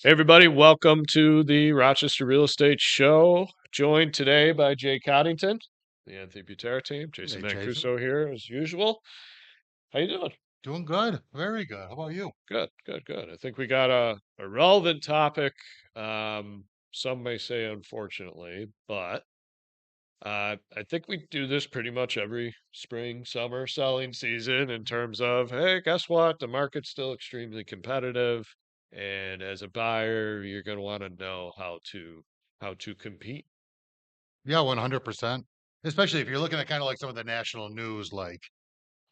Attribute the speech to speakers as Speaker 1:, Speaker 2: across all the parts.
Speaker 1: Hey everybody, welcome to the Rochester Real Estate Show. Joined today by Jay Coddington, the Anthony Butera Team. Jason
Speaker 2: Hey, Jason.
Speaker 1: Mancuso here as usual. How you doing?
Speaker 2: Doing good. Very good. How about you?
Speaker 1: Good, good, good. I think we got a relevant topic. Some may say unfortunately, but I think we do this pretty much every spring, summer selling season in terms of, hey, guess what? The market's still extremely competitive. And as a buyer, you're going to want to know how to compete.
Speaker 2: Yeah, 100%. Especially if you're looking at kind of like some of the national news, like,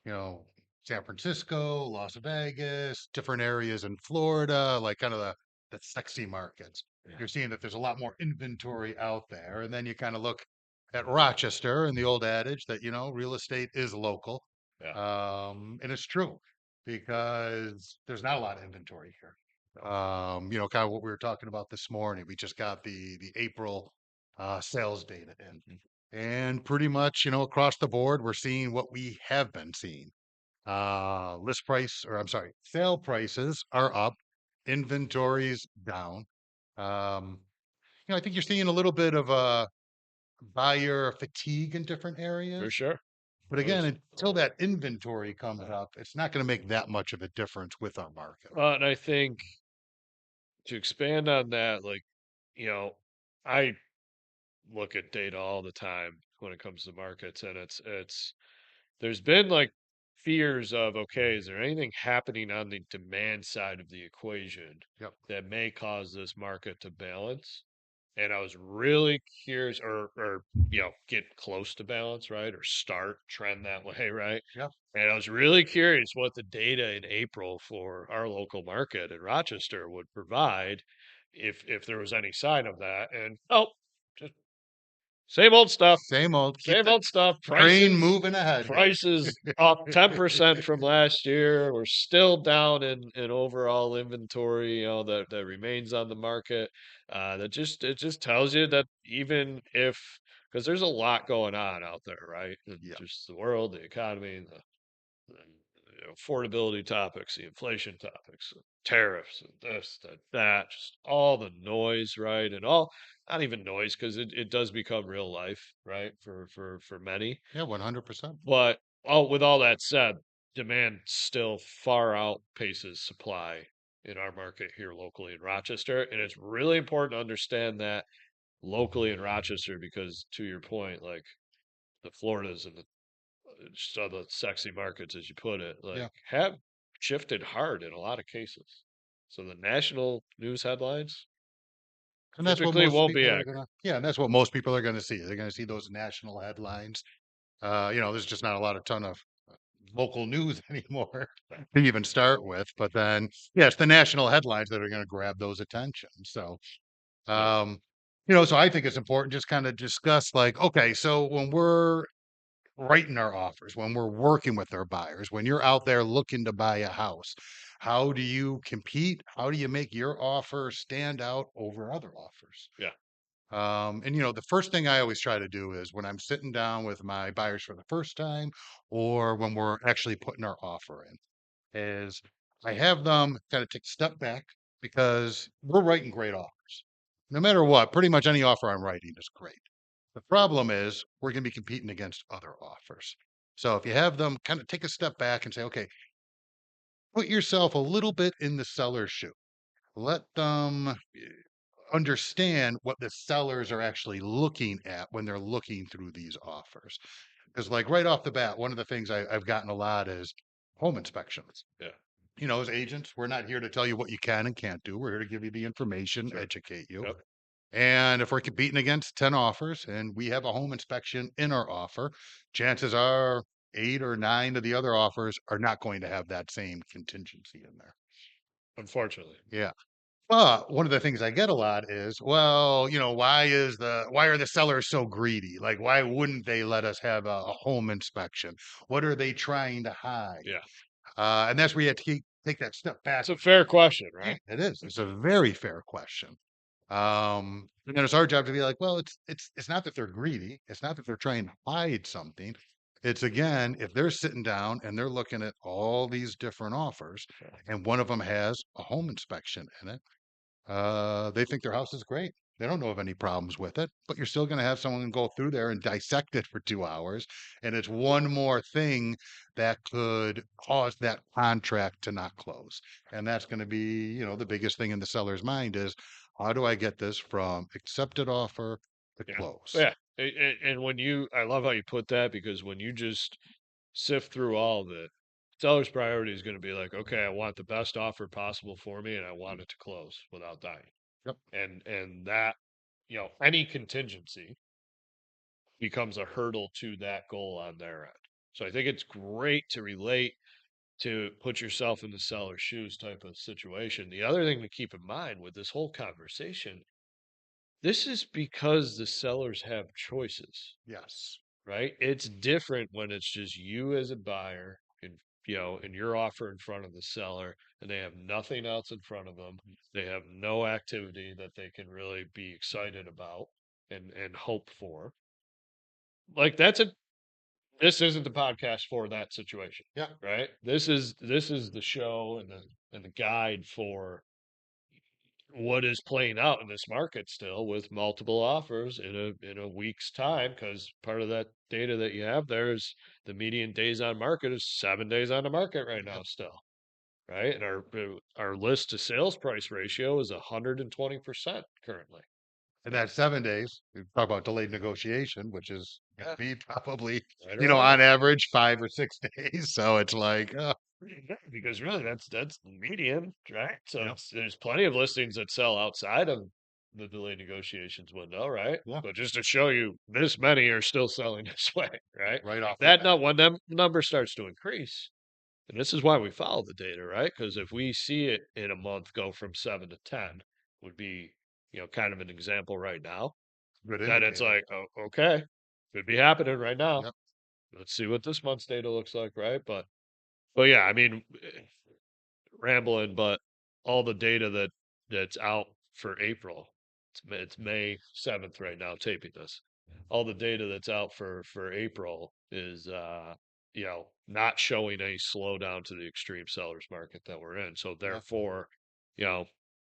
Speaker 2: you know, San Francisco, Las Vegas, different areas in Florida, like kind of the sexy markets.
Speaker 1: Yeah.
Speaker 2: You're seeing that there's a lot more inventory out there. And then you kind of look at Rochester and the old adage that, real estate is local.
Speaker 1: Yeah.
Speaker 2: And it's true because there's not a lot of inventory here.
Speaker 1: No.
Speaker 2: Kind of what we were talking about this morning. We just got the April sales data in.
Speaker 1: Mhm.
Speaker 2: And pretty much, across the board, we're seeing what we have been seeing. List price, or I'm sorry, sale prices are up, inventories down. Um, I think you're seeing a little bit of buyer fatigue in different
Speaker 1: For
Speaker 2: areas.
Speaker 1: sure.
Speaker 2: But
Speaker 1: I
Speaker 2: again,
Speaker 1: was,
Speaker 2: until that inventory comes up, it's not going to make that much of a difference with our market.
Speaker 1: and I think to expand on that, like, you know, I look at data all the time when it comes to markets, and there's been like fears of, okay, is there anything happening on the demand side of the equation
Speaker 2: Yep.
Speaker 1: that may cause this market to balance? And I was really curious, or get close to balance, right? Or start trend that way, right?
Speaker 2: Yep.
Speaker 1: And I was really curious what the data in April for our local market in Rochester would provide if there was any sign of that. And oh, just same old stuff.
Speaker 2: Same old. Keep
Speaker 1: Same
Speaker 2: the
Speaker 1: old stuff.
Speaker 2: train
Speaker 1: Prices
Speaker 2: moving ahead.
Speaker 1: prices up 10% from last year. We're still down in overall inventory, that remains on the market. It just tells you that even if, because there's a lot going on out there, right? And
Speaker 2: Yeah.
Speaker 1: just the world, the economy, the affordability topics, the inflation topics, the tariffs, and this, that, just all the noise, right? And all, not even noise, because it does become real life, right? For many.
Speaker 2: Yeah. 100%.
Speaker 1: But with all that said, demand still far outpaces supply in our market here locally in Rochester. And it's really important to understand that locally in Rochester, because to your point, like the Floridas and the just other sexy markets, as you put it, like
Speaker 2: Yeah.
Speaker 1: have shifted hard in a lot of cases. So the national news headlines
Speaker 2: And that's what
Speaker 1: typically
Speaker 2: most
Speaker 1: won't be
Speaker 2: people are
Speaker 1: accurate.
Speaker 2: gonna, yeah, and that's what most people are gonna see. They're gonna see those national headlines. There's just not a lot of ton of local news anymore to even start with. But then, yeah, it's the national headlines that are gonna grab those attention. So,
Speaker 1: Yep.
Speaker 2: so I think it's important just kind of discuss like, okay, so when we're writing our offers, when we're working with our buyers, when you're out there looking to buy a house, how do you compete? How do you make your offer stand out over other offers?
Speaker 1: Yeah.
Speaker 2: The first thing I always try to do is when I'm sitting down with my buyers for the first time, or when we're actually putting our offer in, is I have them kind of take a step back because we're writing great offers. No matter what, pretty much any offer I'm writing is great. The problem is we're going to be competing against other offers. So if you have them kind of take a step back and say, okay, put yourself a little bit in the seller's shoe. Let them understand what the sellers are actually looking at when they're looking through these offers. Because, like, right off the bat, one of the things I've gotten a lot is home inspections.
Speaker 1: Yeah.
Speaker 2: As agents, we're not here to tell you what you can and can't do. We're here to give you the information,
Speaker 1: Sure.
Speaker 2: educate you.
Speaker 1: Yep.
Speaker 2: And if we're competing against 10 offers and we have a home inspection in our offer, chances are 8 or 9 of the other offers are not going to have that same contingency in there.
Speaker 1: Unfortunately.
Speaker 2: Yeah. But one of the things I get a lot is, well, why are the sellers so greedy? Like, why wouldn't they let us have a home inspection? What are they trying to hide?
Speaker 1: Yeah.
Speaker 2: And that's where you have to take that step back.
Speaker 1: It's a fair question,
Speaker 2: Yeah,
Speaker 1: right?
Speaker 2: it is. It's a very fair question. And then it's our job to be like, well, it's not that they're greedy. It's not that they're trying to hide something. It's again, if they're sitting down and they're looking at all these different offers,
Speaker 1: Yeah.
Speaker 2: and one of them has a home inspection in it, They think their house is great. They don't know of any problems with it, but you're still going to have someone go through there and dissect it for 2 hours. And it's one more thing that could cause that contract to not close. And that's going to be, the biggest thing in the seller's mind is how do I get this from accepted offer to
Speaker 1: Yeah.
Speaker 2: close?
Speaker 1: Yeah. And when I love how you put that because when you just sift through all of it, seller's priority is going to be like, okay, I want the best offer possible for me and I want it to close without dying.
Speaker 2: Yep.
Speaker 1: And that, any contingency becomes a hurdle to that goal on their end. So I think it's great to relate to put yourself in the seller's shoes type of situation. The other thing to keep in mind with this whole conversation, this is because the sellers have choices,
Speaker 2: Yes.
Speaker 1: right? It's different when it's just you as a buyer and your offer in front of the seller and they have nothing else in front of them. They have no activity that they can really be excited about and hope for. Like this isn't the podcast for that situation,
Speaker 2: Yeah.
Speaker 1: right? This is the show and the guide for what is playing out in this market still with multiple offers in a week's time because part of that data that you have there is the median days on market is 7 days on the market right now
Speaker 2: Yep.
Speaker 1: still, right? And our list to sales price ratio is 120% currently.
Speaker 2: And that 7 days, we talk about delayed negotiation, which is going
Speaker 1: Yeah,
Speaker 2: to be probably,
Speaker 1: right around it.
Speaker 2: on average 5 or 6 days. So it's like,
Speaker 1: Yeah, because really that's the median, right? So
Speaker 2: yeah,
Speaker 1: there's plenty of listings that sell outside of the delayed negotiations window, right?
Speaker 2: yeah,
Speaker 1: But just to show you, this many are still selling this way, right?
Speaker 2: right off the
Speaker 1: That
Speaker 2: bat.
Speaker 1: not when that number starts to increase, and this is why we follow the data, right? Because if we see it in a month go from 7 to 10, would be kind of an example right now.
Speaker 2: Good
Speaker 1: Then it's
Speaker 2: indicator.
Speaker 1: like, oh, okay, could be happening right now.
Speaker 2: Yep.
Speaker 1: Let's see what this month's data looks like, right? But yeah, I mean, rambling, but all the data that's out for April, it's May 7th right now, taping this. All the data that's out for April is not showing any slowdown to the extreme sellers market that we're in. So
Speaker 2: Yeah.
Speaker 1: therefore, you know,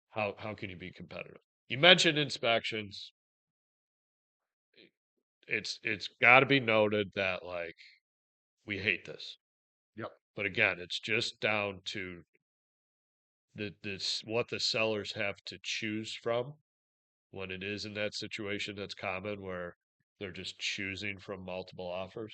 Speaker 1: how can you be competitive? You mentioned inspections. It's got to be noted that like we hate this.
Speaker 2: Yep.
Speaker 1: But again, it's just down to this what the sellers have to choose from when it is in that situation that's common where they're just choosing from multiple offers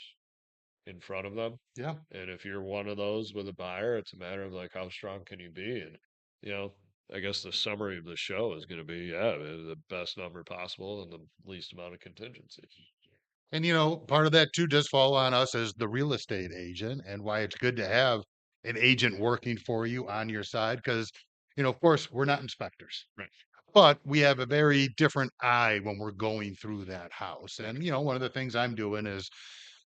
Speaker 1: in front of them.
Speaker 2: Yeah.
Speaker 1: And if you're one of those with a buyer, it's a matter of like how strong can you be? And you know, I guess the summary of the show is going to be the best number possible and the least amount of contingencies.
Speaker 2: And part of that too does fall on us as the real estate agent and why it's good to have an agent working for you on your side. Because, of course, we're not inspectors.
Speaker 1: Right.
Speaker 2: But we have a very different eye when we're going through that house.
Speaker 1: Yeah.
Speaker 2: And, one of the things I'm doing is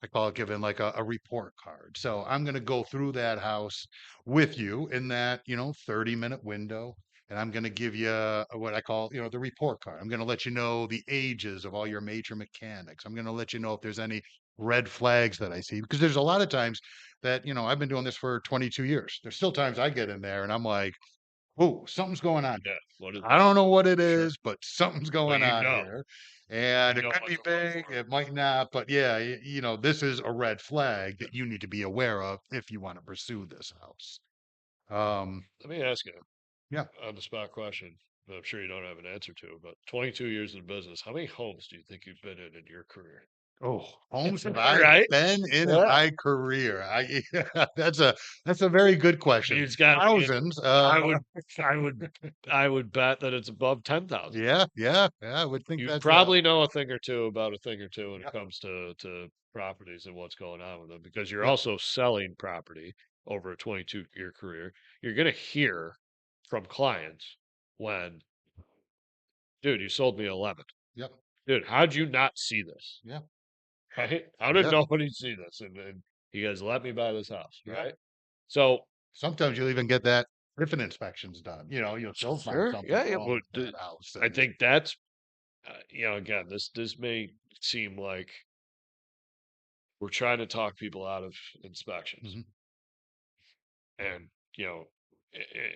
Speaker 2: I call it giving like a report card. So I'm going to go through that house with you in that, 30-minute window. And I'm going to give you what I call, the report card. I'm going to let you know the ages of all your major mechanics. I'm going to let you know if there's any red flags that I see, because there's a lot of times that, I've been doing this for 22 years. There's still times I get in there and I'm like, oh, something's going on here.
Speaker 1: Yeah. What is
Speaker 2: I don't know what it
Speaker 1: sure.
Speaker 2: is, but something's
Speaker 1: But
Speaker 2: going
Speaker 1: you
Speaker 2: on
Speaker 1: know.
Speaker 2: here. And
Speaker 1: You
Speaker 2: it
Speaker 1: know
Speaker 2: could
Speaker 1: what
Speaker 2: be
Speaker 1: to look
Speaker 2: big,
Speaker 1: for.
Speaker 2: it might not, but yeah, this is a red flag
Speaker 1: Yeah.
Speaker 2: that you need to be aware of if you want to pursue this house. Um,
Speaker 1: Let me ask you
Speaker 2: yeah.
Speaker 1: on the spot question. That I'm sure you don't have an answer to, but 22 years in business, how many homes do you think you've been in your career?
Speaker 2: Oh, homes have I
Speaker 1: Right?
Speaker 2: been in
Speaker 1: Yeah.
Speaker 2: my career? That's a very good
Speaker 1: I mean,
Speaker 2: question.
Speaker 1: it's got.
Speaker 2: Thousands.
Speaker 1: I would, I would, I would bet that it's above 10,000.
Speaker 2: Yeah, yeah, yeah. I would think
Speaker 1: You
Speaker 2: that's
Speaker 1: probably know a thing or two about a thing or two when it
Speaker 2: yep,
Speaker 1: comes to properties and what's going on with them, because you're
Speaker 2: yep,
Speaker 1: also selling property over a 22-year career. You're going to hear from clients when, dude, you sold me 11.
Speaker 2: yep,
Speaker 1: Dude, how'd you not see this?
Speaker 2: yeah,
Speaker 1: Right? How did
Speaker 2: yeah,
Speaker 1: nobody see this? And he goes, let me buy this house,
Speaker 2: yeah.
Speaker 1: right? So,
Speaker 2: Sometimes you'll even get that if an inspection's done. You'll still find
Speaker 1: sure,
Speaker 2: something
Speaker 1: yeah, yeah.
Speaker 2: wrong
Speaker 1: But
Speaker 2: with that house.
Speaker 1: I
Speaker 2: And
Speaker 1: think that's, again, this may seem like we're trying to talk people out of inspections.
Speaker 2: mhm,
Speaker 1: And, you know,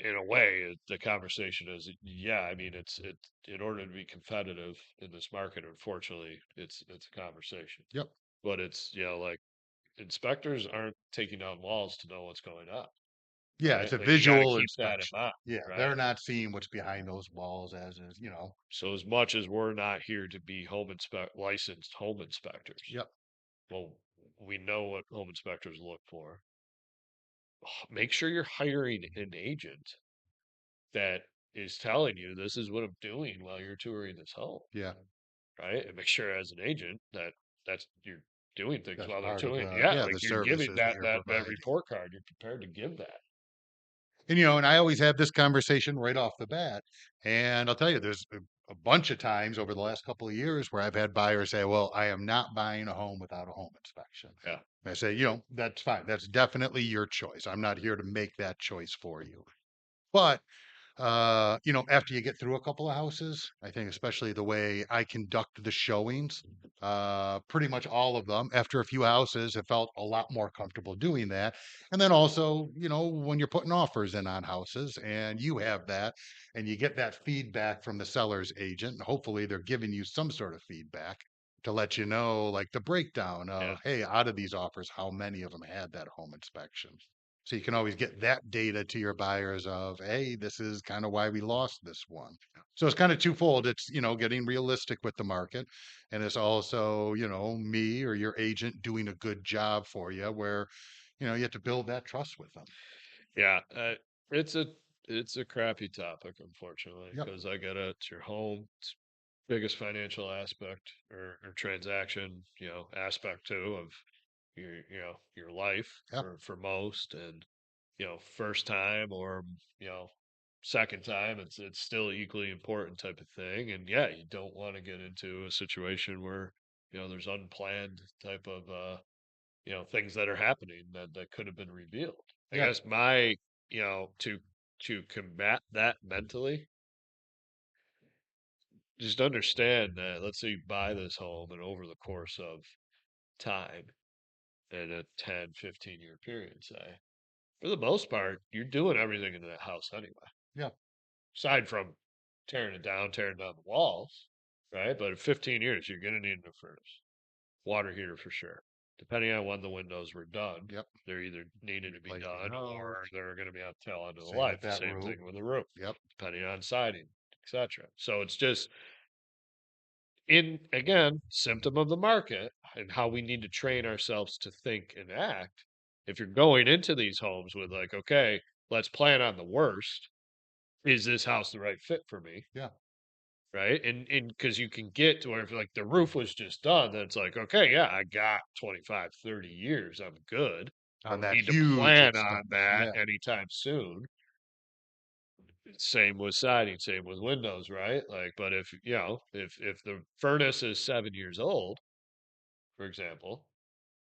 Speaker 1: in a way, the conversation is, yeah, I mean, it in order to be competitive in this market, unfortunately, it's a conversation.
Speaker 2: Yep.
Speaker 1: But it's, like inspectors aren't taking down walls to know what's going on,
Speaker 2: Yeah,
Speaker 1: right?
Speaker 2: it's a
Speaker 1: Like you got to
Speaker 2: visual
Speaker 1: keep that in
Speaker 2: inspection.
Speaker 1: mind,
Speaker 2: Yeah,
Speaker 1: right?
Speaker 2: they're not seeing what's behind those walls as is, you know.
Speaker 1: So as much as we're not here to be licensed home inspectors,
Speaker 2: Yep.
Speaker 1: well, we know what home inspectors look for. Make sure you're hiring an agent that is telling you this is what I'm doing while you're touring this home,
Speaker 2: Yeah,
Speaker 1: right? And make sure as an agent that you're doing things
Speaker 2: that's
Speaker 1: while they're
Speaker 2: part of
Speaker 1: doing.
Speaker 2: the
Speaker 1: Yeah,
Speaker 2: yeah,
Speaker 1: like
Speaker 2: the
Speaker 1: you're giving
Speaker 2: services that you're
Speaker 1: that
Speaker 2: providing.
Speaker 1: report card. You're prepared to give that.
Speaker 2: And and I always have this conversation right off the bat. And I'll tell you, there's a bunch of times over the last couple of years where I've had buyers say, "Well, I am not buying a home without a home inspection."
Speaker 1: Yeah,
Speaker 2: And I say, that's fine. That's definitely your choice. I'm not here to make that choice for you. But after you get through a couple of houses, I think especially the way I conduct the showings, pretty much all of them after a few houses have felt a lot more comfortable doing that. And then also, when you're putting offers in on houses and you have that and you get that feedback from the seller's agent, and hopefully they're giving you some sort of feedback to let you know like the breakdown
Speaker 1: yeah,
Speaker 2: of, hey, out of these offers, how many of them had that home inspection. So you can always get that data to your buyers of, hey, this is kind of why we lost this one. So it's kind of twofold. It's, getting realistic with the market. And it's also, me or your agent doing a good job for you where, you have to build that trust with them.
Speaker 1: yeah. It's a it's a crappy topic, unfortunately,
Speaker 2: Yep.
Speaker 1: because I get it. It's your home. It's biggest financial aspect or transaction, aspect too of your life
Speaker 2: Yep.
Speaker 1: for most, and first time or second time, it's still equally important type of thing. And yeah, you don't want to get into a situation where there's unplanned type of things that are happening that could have been revealed. I
Speaker 2: Yeah.
Speaker 1: guess my to combat that mentally, just understand that let's say you buy this home and over the course of time in a 10, 15 year period, say, for the most part, you're doing everything in that house anyway,
Speaker 2: Yeah.
Speaker 1: aside from tearing down the walls, right? But in 15 years, you're going to need a new furnace, water heater for sure. Depending on when the windows were done,
Speaker 2: Yep.
Speaker 1: they're either needed to be
Speaker 2: Replacing
Speaker 1: done
Speaker 2: those.
Speaker 1: or they're going to be on the tail end of the
Speaker 2: Same
Speaker 1: life.
Speaker 2: with that
Speaker 1: Same
Speaker 2: roof.
Speaker 1: thing with the roof,
Speaker 2: Yep.
Speaker 1: depending on siding, etc. So it's just in again symptom of the market and how we need to train ourselves to think and act. If you're going into these homes with like, okay, let's plan on the worst, is this house the right fit for me,
Speaker 2: Yeah.
Speaker 1: right? And because you can get to where if like the roof was just done, then it's like, okay, yeah, I got 25, 30 years, I'm good. I
Speaker 2: On
Speaker 1: don't
Speaker 2: that
Speaker 1: need to
Speaker 2: huge
Speaker 1: plan on
Speaker 2: expense.
Speaker 1: that
Speaker 2: Yeah.
Speaker 1: anytime soon. Same with siding, same with windows, right? Like, but if if the furnace is 7 years old, for example,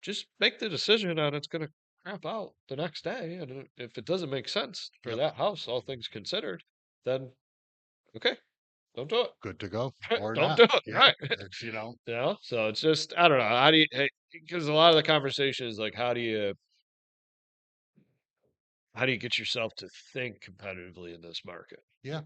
Speaker 1: just make the decision on it's going to crap out the next day. And if it doesn't make sense for
Speaker 2: Yep.
Speaker 1: that house, all things considered, then okay, don't do
Speaker 2: Good to go
Speaker 1: it.
Speaker 2: or
Speaker 1: Don't
Speaker 2: not.
Speaker 1: do it.
Speaker 2: Yeah.
Speaker 1: Right.
Speaker 2: It's,
Speaker 1: So it's just, I don't know. How do you, because a lot of the conversation is like, how do you get yourself to think competitively in this market?
Speaker 2: yeah.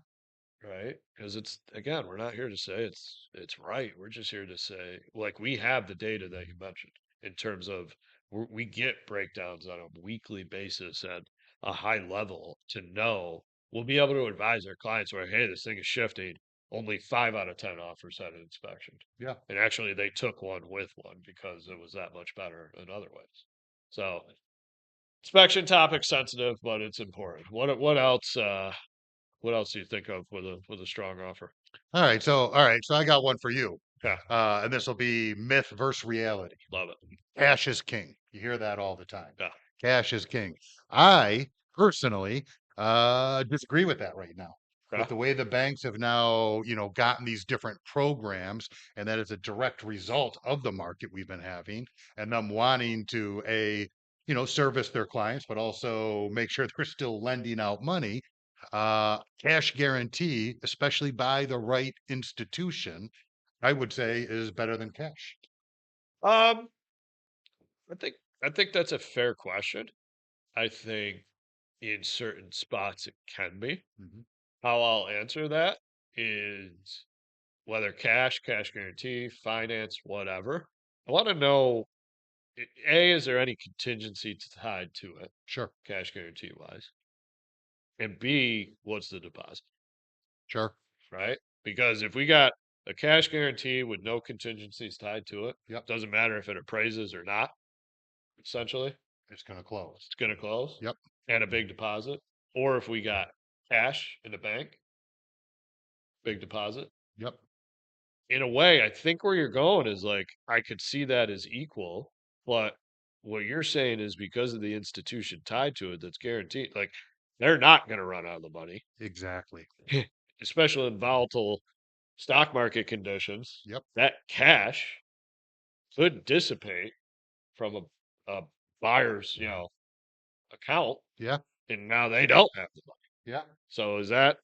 Speaker 1: Right? Because it's again, we're not here to say it's right. We're just here to say like we have the data that you mentioned in terms of we get breakdowns on a weekly basis at a high level to know we'll be able to advise our clients where hey, this thing is shifting. Only 5 out of 10 offers had an inspection,
Speaker 2: Yeah.
Speaker 1: and actually they took one with one because it was that much better in other ways. So inspection topic sensitive, but it's important. What else? What else do you think of with a strong offer?
Speaker 2: All right. So I got one for you.
Speaker 1: Yeah,
Speaker 2: And this will be myth versus reality.
Speaker 1: love it.
Speaker 2: Cash is king. You hear that all the time.
Speaker 1: Yeah,
Speaker 2: Cash is king. I personally disagree with that right now.
Speaker 1: yeah.
Speaker 2: With the way the banks have now, gotten these different programs, and that is a direct result of the market we've been having, and them wanting to service their clients, but also make sure they're still lending out money. Cash guarantee, especially by the right institution, I would say is better than cash.
Speaker 1: I think I think that's a fair question. I think in certain spots it can be.
Speaker 2: Hmm.
Speaker 1: How I'll answer that is whether cash, cash guarantee, finance, whatever. I want to know A, is there any contingency tied to it,
Speaker 2: Sure.
Speaker 1: cash guarantee wise? And B, what's the deposit,
Speaker 2: Sure.
Speaker 1: right? Because if we got a cash guarantee with no contingencies tied to it,
Speaker 2: Yep.
Speaker 1: doesn't matter if it appraises or not, essentially,
Speaker 2: It's going to close.
Speaker 1: it's going to close
Speaker 2: Yep.
Speaker 1: and a big deposit. Or if we got cash in the bank, big deposit.
Speaker 2: Yep.
Speaker 1: In a way, I think where you're going is like, I could see that as equal, but what you're saying is because of the institution tied to it that's guaranteed, like they're not going to run out of the money,
Speaker 2: Exactly.
Speaker 1: especially in volatile stock market conditions.
Speaker 2: Yep.
Speaker 1: That cash could dissipate from a buyer's, account,
Speaker 2: Yeah.
Speaker 1: and now they don't have the money.
Speaker 2: Yeah.
Speaker 1: So is that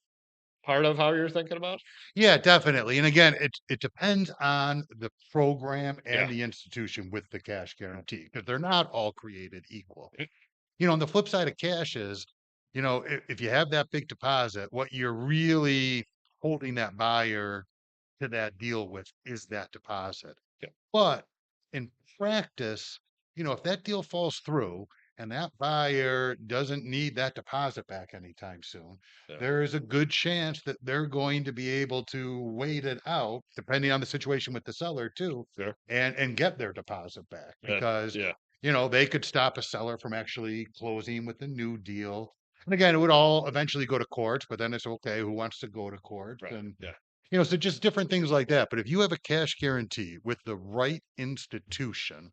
Speaker 1: part of how you're thinking about it?
Speaker 2: Yeah, definitely. And again, it depends on the program and
Speaker 1: Yeah.
Speaker 2: the institution with the cash guarantee because they're not all created equal.
Speaker 1: Mm,
Speaker 2: On the flip side of cash is, if you have that big deposit, what you're really holding that buyer to that deal with is that deposit.
Speaker 1: yeah.
Speaker 2: But in practice, if that deal falls through and that buyer doesn't need that deposit back anytime soon,
Speaker 1: Yeah.
Speaker 2: there is a good chance that they're going to be able to wait it out, depending on the situation with the seller too,
Speaker 1: Sure.
Speaker 2: and get their deposit back
Speaker 1: Yeah.
Speaker 2: because
Speaker 1: Yeah.
Speaker 2: they could stop a seller from actually closing with the new deal. And again, it would all eventually go to court, but then it's okay, who wants to go to court?
Speaker 1: Right.
Speaker 2: And
Speaker 1: Yeah.
Speaker 2: so just different things like that. But if you have a cash guarantee with the right institution,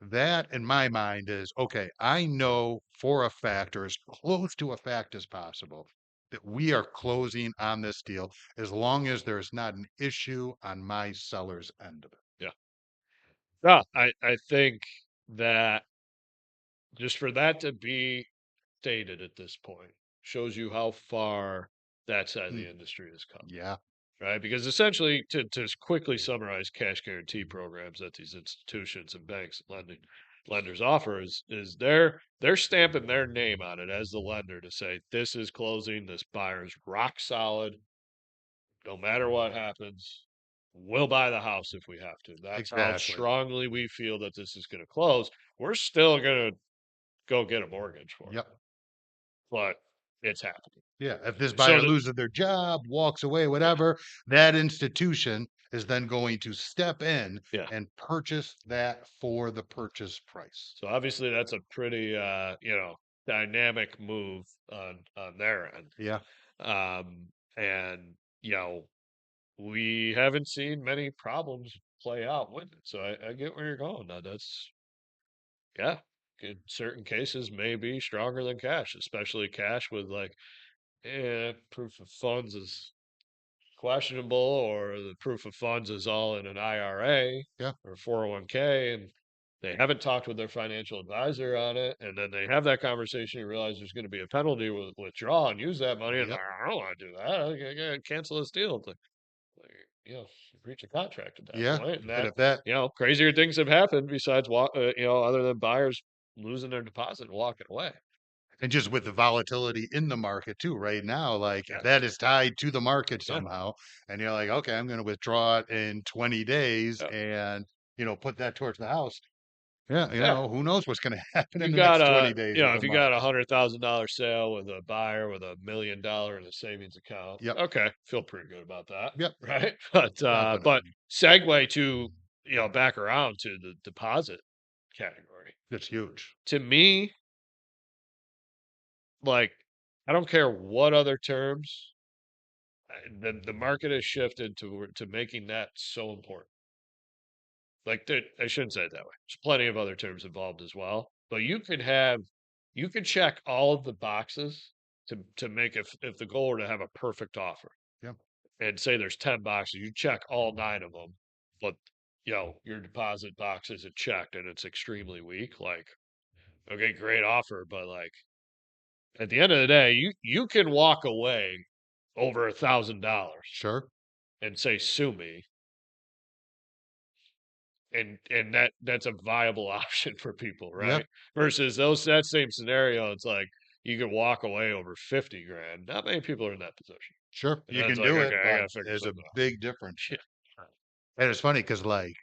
Speaker 2: that in my mind is okay. I know for a fact, or as close to a fact as possible, that we are closing on this deal as long as there's not an issue on my seller's end of it.
Speaker 1: Yeah. No, I think that just for that to be stated at this point shows you how far that side of
Speaker 2: Mm,
Speaker 1: the industry has come,
Speaker 2: yeah,
Speaker 1: right? Because essentially, to quickly summarize cash guarantee programs that these institutions and banks and lenders offer is they're stamping their name on it as the lender to say this is closing, this buyer's rock solid, no matter what happens, we'll buy the house if we have to. That's how
Speaker 2: exactly.
Speaker 1: strongly we feel that this is going to close. We're still going to go get a mortgage for it,
Speaker 2: Yep.
Speaker 1: but it's happening.
Speaker 2: Yeah. If this
Speaker 1: So
Speaker 2: buyer
Speaker 1: that,
Speaker 2: loses their job, walks away,
Speaker 1: yeah,
Speaker 2: whatever, that institution is then going to step in
Speaker 1: yeah.
Speaker 2: and purchase that for the purchase price.
Speaker 1: So obviously that's a pretty dynamic move on their end.
Speaker 2: Yeah.
Speaker 1: And we haven't seen many problems play out with it. So I get where you're going. Now that's yeah, in certain cases may be stronger than cash, especially cash with like proof of funds is questionable or the proof of funds is all in an IRA
Speaker 2: Yeah.
Speaker 1: or 401k and they haven't talked with their financial advisor on it and then they have that conversation and realize there's going to be a penalty with withdraw and use that money and
Speaker 2: Yep.
Speaker 1: I don't want to do that. I gotta cancel this deal. It's like, breach a contract at that
Speaker 2: Yeah.
Speaker 1: point and
Speaker 2: And
Speaker 1: that
Speaker 2: if that,
Speaker 1: crazier things have happened besides other than buyers losing their deposit and walking away.
Speaker 2: and just with the volatility in the market too, right now, like if
Speaker 1: Yeah.
Speaker 2: that is tied to the market
Speaker 1: Yeah.
Speaker 2: somehow, and you're like, okay, I'm going to withdraw it in 20 days
Speaker 1: Yeah.
Speaker 2: and, put that towards the house. Yeah.
Speaker 1: Yeah.
Speaker 2: Who knows what's going to happen in
Speaker 1: You
Speaker 2: the
Speaker 1: got
Speaker 2: next
Speaker 1: a
Speaker 2: 20 days with the
Speaker 1: if you got
Speaker 2: market.
Speaker 1: $100,000 sale with a buyer with $1 million in a savings account,
Speaker 2: Yep.
Speaker 1: okay, feel pretty good about that,
Speaker 2: Yep.
Speaker 1: right? But
Speaker 2: Definitely.
Speaker 1: segue to back around to the deposit category.
Speaker 2: It's huge.
Speaker 1: To me, like I don't care what other terms, the market has shifted to making that so important. Like I shouldn't say it that way. There's plenty of other terms involved as well, but you could check all of the boxes to make if the goal were to have a perfect offer
Speaker 2: Yep.
Speaker 1: and say there's 10 boxes, you check all 9 of them, but your deposit box isn't checked and it's extremely weak. Like, okay, great offer, but like at the end of the day, you can walk away over $1,000
Speaker 2: Sure.
Speaker 1: and say sue me and that's a viable option for people,
Speaker 2: Yep.
Speaker 1: right? Versus that same scenario, it's like, you can walk away over 50 grand. Not many people are in that position.
Speaker 2: Sure,
Speaker 1: And
Speaker 2: you
Speaker 1: that's
Speaker 2: can
Speaker 1: like,
Speaker 2: do
Speaker 1: okay,
Speaker 2: it,
Speaker 1: I
Speaker 2: but
Speaker 1: gotta figure
Speaker 2: there's a
Speaker 1: something out.
Speaker 2: big difference
Speaker 1: Yeah.
Speaker 2: there. And it's funny because, like,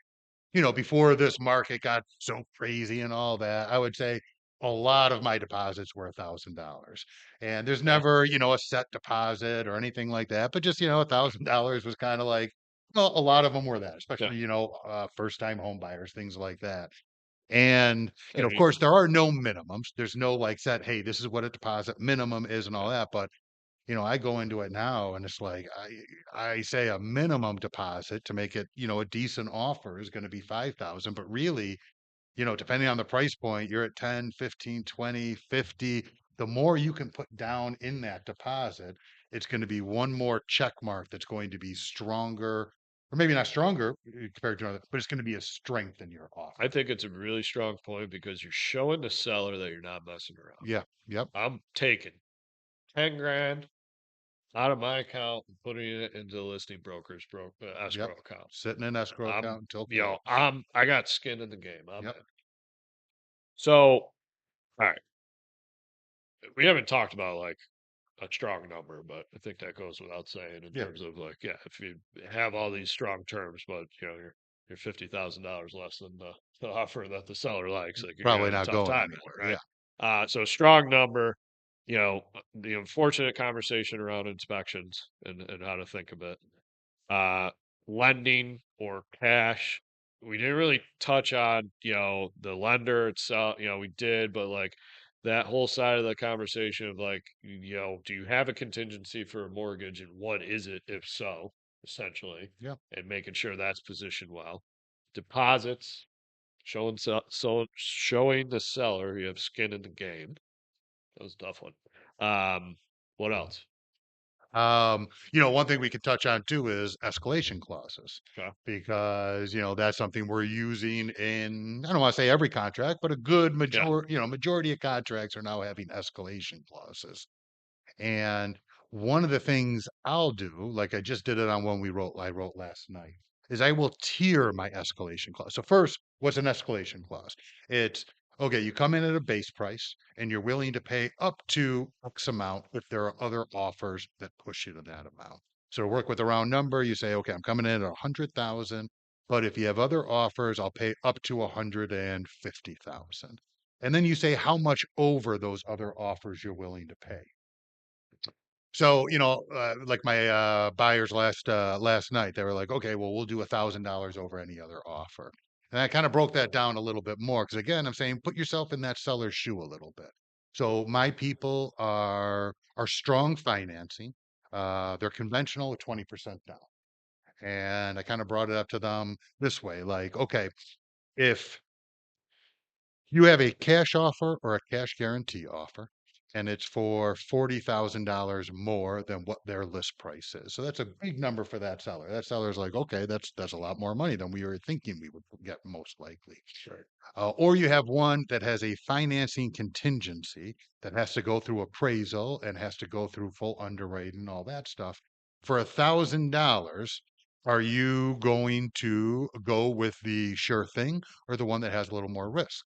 Speaker 2: before this market got so crazy and all that, I would say a lot of my deposits were $1,000. And there's
Speaker 1: Yeah.
Speaker 2: never, a set deposit or anything like that. But just, $1,000 was kind of like, well, a lot of them were that,
Speaker 1: Yeah.
Speaker 2: especially, first time home buyers, things like that. And,
Speaker 1: Yeah,
Speaker 2: of course, there are no minimums. There's no like set, hey, this is what a deposit minimum is and all that. But I go into it now and it's like I say a minimum deposit to make it, a decent offer is going to be 5,000, but really, depending on the price point, you're at 10, 15, 20, 50. The more you can put down in that deposit, it's going to be one more check mark that's going to be stronger, or maybe not stronger compared to other, but it's going to be a strength in your
Speaker 1: I
Speaker 2: offer.
Speaker 1: think it's a really strong point because you're showing the seller that you're not messing around.
Speaker 2: Yeah. Yep.
Speaker 1: I'm taking 10 grand out of my account and putting it into the listing broker's
Speaker 2: Yep.
Speaker 1: escrow account.
Speaker 2: Sitting in escrow account until close.
Speaker 1: I got skin in the game. I'm
Speaker 2: Yep.
Speaker 1: in. So, all right, we haven't talked about like a strong number, but I think that goes without saying in
Speaker 2: Yeah.
Speaker 1: terms of like, yeah, if you have all these strong terms, but you're $50,000 less than the offer that the seller likes, like you're gonna
Speaker 2: Probably
Speaker 1: have a
Speaker 2: not
Speaker 1: tough
Speaker 2: going
Speaker 1: time in it,
Speaker 2: anywhere.
Speaker 1: right?
Speaker 2: Yeah.
Speaker 1: So strong number, the unfortunate conversation around inspections and how to think of it. uh, Lending or cash. We didn't really touch on, the lender itself, we did, but like that whole side of the conversation of like, do you have a contingency for a mortgage and what is it if so, essentially,
Speaker 2: Yeah.
Speaker 1: and making sure that's positioned well. Deposits, showing the seller you have skin in the game. That was a tough one. What else?
Speaker 2: One thing we could touch on too is escalation clauses
Speaker 1: Okay.
Speaker 2: because, that's something we're using in, I don't want to say every contract, but a good
Speaker 1: Yeah.
Speaker 2: majority of contracts are now having escalation clauses. And one of the things I'll do, like I just did it on one I wrote last night, is I will tier my escalation clause. So first, what's an escalation clause? It's okay, you come in at a base price and you're willing to pay up to X amount if there are other offers that push you to that amount. So to work with a round number, you say, okay, I'm coming in at 100,000, but if you have other offers, I'll pay up to 150,000. And then you say how much over those other offers you're willing to pay. So, like my buyers last night, they were like, okay, well, we'll do $1,000 over any other offer. And I kind of broke that down a little bit more because again, I'm saying put yourself in that seller's shoe a little bit. So my people are strong financing. They're conventional with 20% down. And I kind of brought it up to them this way, like, okay, if you have a cash offer or a cash guarantee offer, and it's for $40,000 more than what their list price is. So that's a big number for that seller. That seller's like, okay, that's a lot more money than we were thinking we would get most likely.
Speaker 1: Sure.
Speaker 2: Or you have one that has a financing contingency that has to go through appraisal and has to go through full underwriting and all that stuff. For $1,000, are you going to go with the sure thing or the one that has a little more risk?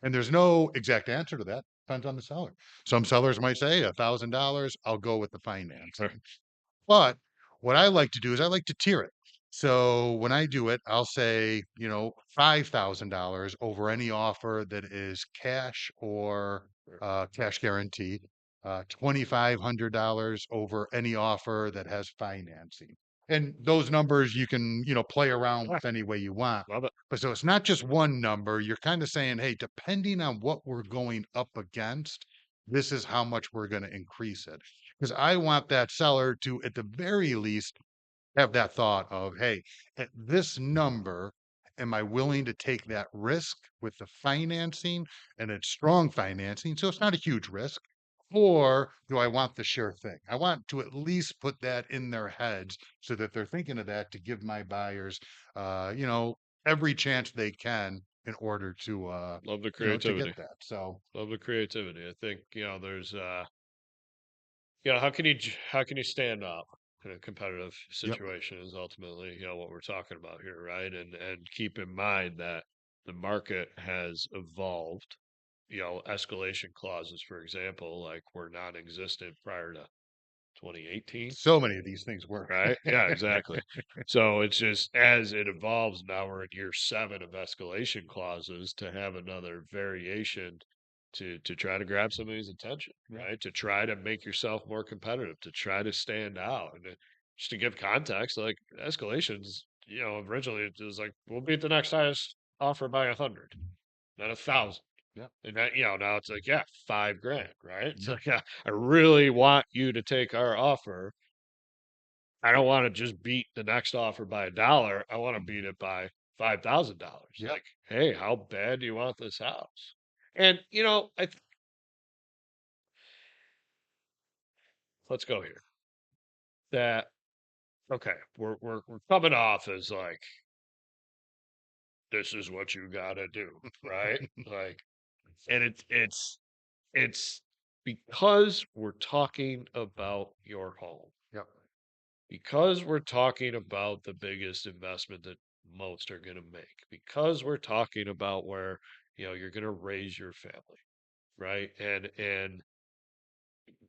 Speaker 2: And there's no exact answer to that. Depends on the seller. Some sellers might say $1,000, I'll go with the
Speaker 1: Sure.
Speaker 2: financing. But what I like to do is I like to tier it. So when I do it, I'll say, $5,000 over any offer that is cash or
Speaker 1: Sure.
Speaker 2: cash guarantee, $2,500 over any offer that has financing. And those numbers you can, play around
Speaker 1: Yeah,
Speaker 2: with any way you want.
Speaker 1: love it.
Speaker 2: But so it's not just one number. You're kind of saying, hey, depending on what we're going up against, this is how much we're going to increase it because I want that seller to, at the very least, have that thought of, hey, at this number, am I willing to take that risk with the financing and it's strong financing? So it's not a huge risk. Or do I want the sure thing? I want to at least put that in their heads so that they're thinking of that to give my buyers, uh, you know, every chance they can in order to,
Speaker 1: Love the
Speaker 2: to get
Speaker 1: creativity.
Speaker 2: that. So,
Speaker 1: Love the creativity. I think, there's how can you stand up in a competitive
Speaker 2: yep,
Speaker 1: situation is ultimately, what we're talking about here, right? And keep in mind that the market has evolved, escalation clauses, for example, like were non-existent prior to 2018.
Speaker 2: So many of these things work.
Speaker 1: Right? Yeah, exactly. So it's just as it evolves, now we're in year 7 of escalation clauses to have another variation to try to grab somebody's attention,
Speaker 2: Yeah,
Speaker 1: right? To try to make yourself more competitive, to try to stand out. And just to give context, like escalations, originally it was like we'll beat the next highest offer by 100, not 1,000.
Speaker 2: yeah,
Speaker 1: And that, now it's like, yeah, 5 grand, right? So yeah, I really want you to take our offer. I don't want to just beat the next offer by $1. I want to beat it by $5,000.
Speaker 2: yeah.
Speaker 1: Like, hey, how bad do you want this house? And let's go here. That okay, we're coming off as like this is what you got to do, right? Like, and it's because we're talking about your home,
Speaker 2: Yep.
Speaker 1: because we're talking about the biggest investment that most are going to make, because we're talking about where you're going to raise your family, right? And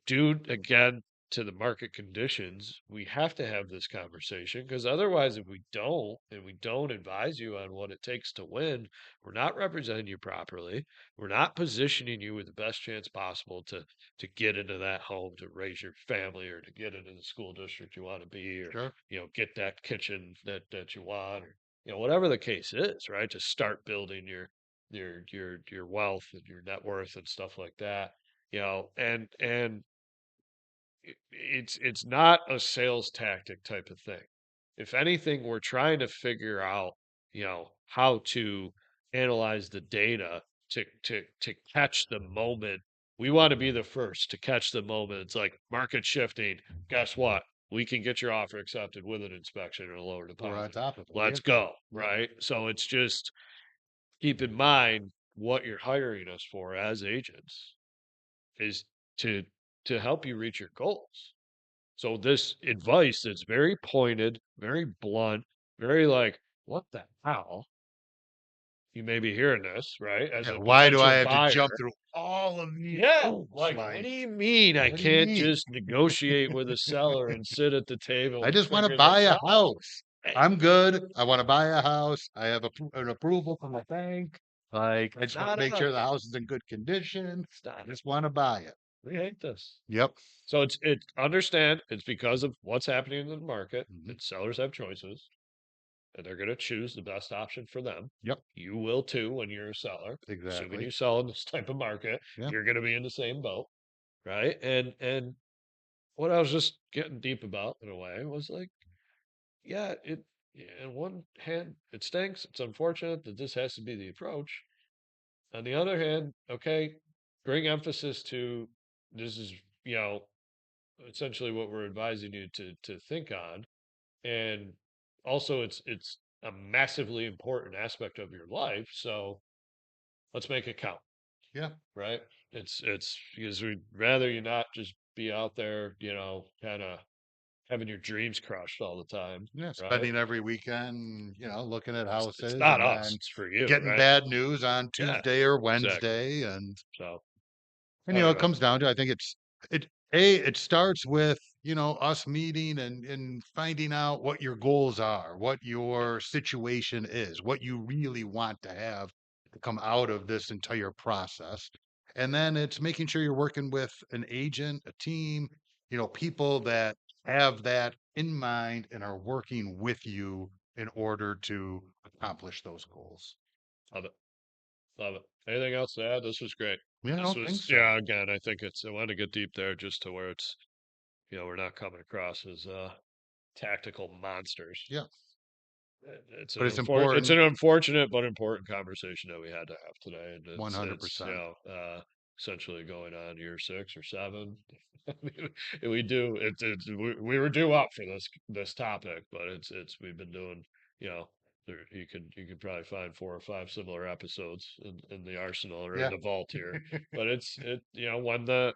Speaker 1: due again to the market conditions, we have to have this conversation because otherwise, if we don't, and we don't advise you on what it takes to win, we're not representing you properly. We're not positioning you with the best chance possible to get into that home, to raise your family, or to get into the school district you want to be, or
Speaker 2: Sure.
Speaker 1: get that kitchen that you want, or whatever the case is, right? To start building your wealth and your net worth and stuff like that. And it's not a sales tactic type of thing. If anything, we're trying to figure out, how to analyze the data to catch the moment. We want to be the first to catch the moment. It's like market shifting. Guess what? We can get your offer accepted with an inspection and a lower
Speaker 2: We're on
Speaker 1: deposit.
Speaker 2: top of it.
Speaker 1: Let's
Speaker 2: Yeah.
Speaker 1: go.
Speaker 2: Yep.
Speaker 1: Right. So it's just keep in mind what you're hiring us for as agents is to to help you reach your goals. So this advice that's very pointed, very blunt, very like, what the hell? You may be hearing this, right? As
Speaker 2: Yeah.
Speaker 1: a
Speaker 2: Why do I
Speaker 1: potential
Speaker 2: have to jump
Speaker 1: buyer.
Speaker 2: through all of these
Speaker 1: Yeah.
Speaker 2: hoops?
Speaker 1: Like, what
Speaker 2: Like,
Speaker 1: do you mean I
Speaker 2: what do you
Speaker 1: can't
Speaker 2: mean?
Speaker 1: just negotiate with a seller and sit at the table
Speaker 2: I
Speaker 1: and
Speaker 2: just want to
Speaker 1: figure
Speaker 2: buy
Speaker 1: this
Speaker 2: a
Speaker 1: out?
Speaker 2: house.
Speaker 1: Hey,
Speaker 2: I'm good. I want to buy a house. I have an approval from my bank. Like, I just want to
Speaker 1: not
Speaker 2: make
Speaker 1: us.
Speaker 2: sure the house is in good condition. I
Speaker 1: Stop.
Speaker 2: just want to buy it.
Speaker 1: We hate this.
Speaker 2: Yep.
Speaker 1: So it's understand it's because of what's happening in the market
Speaker 2: Hmm.
Speaker 1: and sellers have choices. And they're going to choose the best option for them.
Speaker 2: Yep.
Speaker 1: You will too when you're a seller. Assuming
Speaker 2: Exactly.
Speaker 1: you sell in this type of market,
Speaker 2: Yeah.
Speaker 1: you're going to be in the same boat, right? And what I was just getting deep about in a way was like, yeah, in one hand it stinks. It's unfortunate that this has to be the approach. On the other hand, okay, bring emphasis to this is you know essentially what we're advising you to think on, and also it's a massively important aspect of your life, so let's make it count,
Speaker 2: Yeah.
Speaker 1: right? It's because we'd rather you not just be out there, kind of having your dreams crushed all the time,
Speaker 2: Yeah.
Speaker 1: right?
Speaker 2: Spending every weekend, looking at
Speaker 1: It's
Speaker 2: houses
Speaker 1: not
Speaker 2: and
Speaker 1: us,
Speaker 2: then
Speaker 1: it's for you,
Speaker 2: getting
Speaker 1: right?
Speaker 2: bad news on
Speaker 1: Yeah,
Speaker 2: Tuesday or
Speaker 1: exactly.
Speaker 2: Wednesday. And it
Speaker 1: Anyway,
Speaker 2: comes down to, I think it starts with, us meeting and finding out what your goals are, what
Speaker 1: yeah,
Speaker 2: your situation is, what you really want to have to come out of this entire process. And then it's making sure you're working with an agent, a team, people that have that in mind and are working with you in order to accomplish those goals.
Speaker 1: love it, love it. Anything else to add? This was great.
Speaker 2: Yeah, I
Speaker 1: This
Speaker 2: don't think
Speaker 1: was,
Speaker 2: so.
Speaker 1: yeah, again, I think I want to get deep there just to where it's, we're not coming across as tactical monsters.
Speaker 2: Yeah,
Speaker 1: It's
Speaker 2: but it's
Speaker 1: it's
Speaker 2: important.
Speaker 1: an unfortunate but important conversation that we had to have today, and it's
Speaker 2: 100%.
Speaker 1: essentially going on year 6 or 7. I mean, we do we were due up for this topic, but it's we've been doing you know you can probably find 4 or 5 similar episodes in the arsenal or in
Speaker 2: Yeah.
Speaker 1: the vault here. But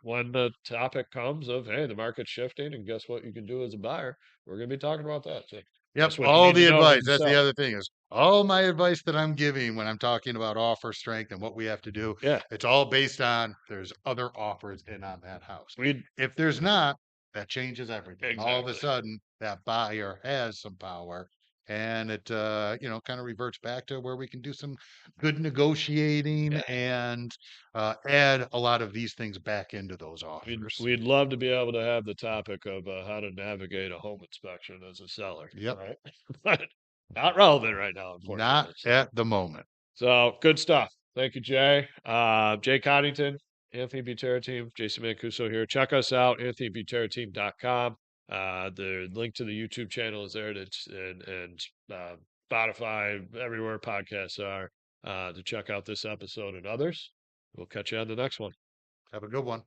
Speaker 1: when the topic comes of hey, the market's shifting and guess what you can do as a buyer, we're going to be talking about that too.
Speaker 2: Yep,
Speaker 1: Guess what you
Speaker 2: all
Speaker 1: need to
Speaker 2: the
Speaker 1: know
Speaker 2: advice.
Speaker 1: as a
Speaker 2: That's the
Speaker 1: seller.
Speaker 2: other thing is all my advice that I'm giving when I'm talking about offer strength and what we have to do,
Speaker 1: Yeah,
Speaker 2: it's all based on there's other offers in on that house.
Speaker 1: we
Speaker 2: If there's not, that changes everything. All of a
Speaker 1: exactly.
Speaker 2: sudden, that buyer has some power, and it kind of reverts back to where we can do some good negotiating
Speaker 1: Yeah,
Speaker 2: and add a lot of these things back into those
Speaker 1: we'd
Speaker 2: offers.
Speaker 1: we'd love to be able to have the topic of how to navigate a home inspection as a seller,
Speaker 2: Yep,
Speaker 1: right? But not relevant right now,
Speaker 2: not
Speaker 1: unfortunately.
Speaker 2: at the moment.
Speaker 1: So good stuff. Thank you, Jay. Jay Coddington, Anthony Butera Team, Jason Mancuso here. Check us out, anthonybuterateam.com. The link to the YouTube channel is there, and Spotify, everywhere podcasts are, to check out this episode and others. We'll catch you on the next one.
Speaker 2: Have a good one.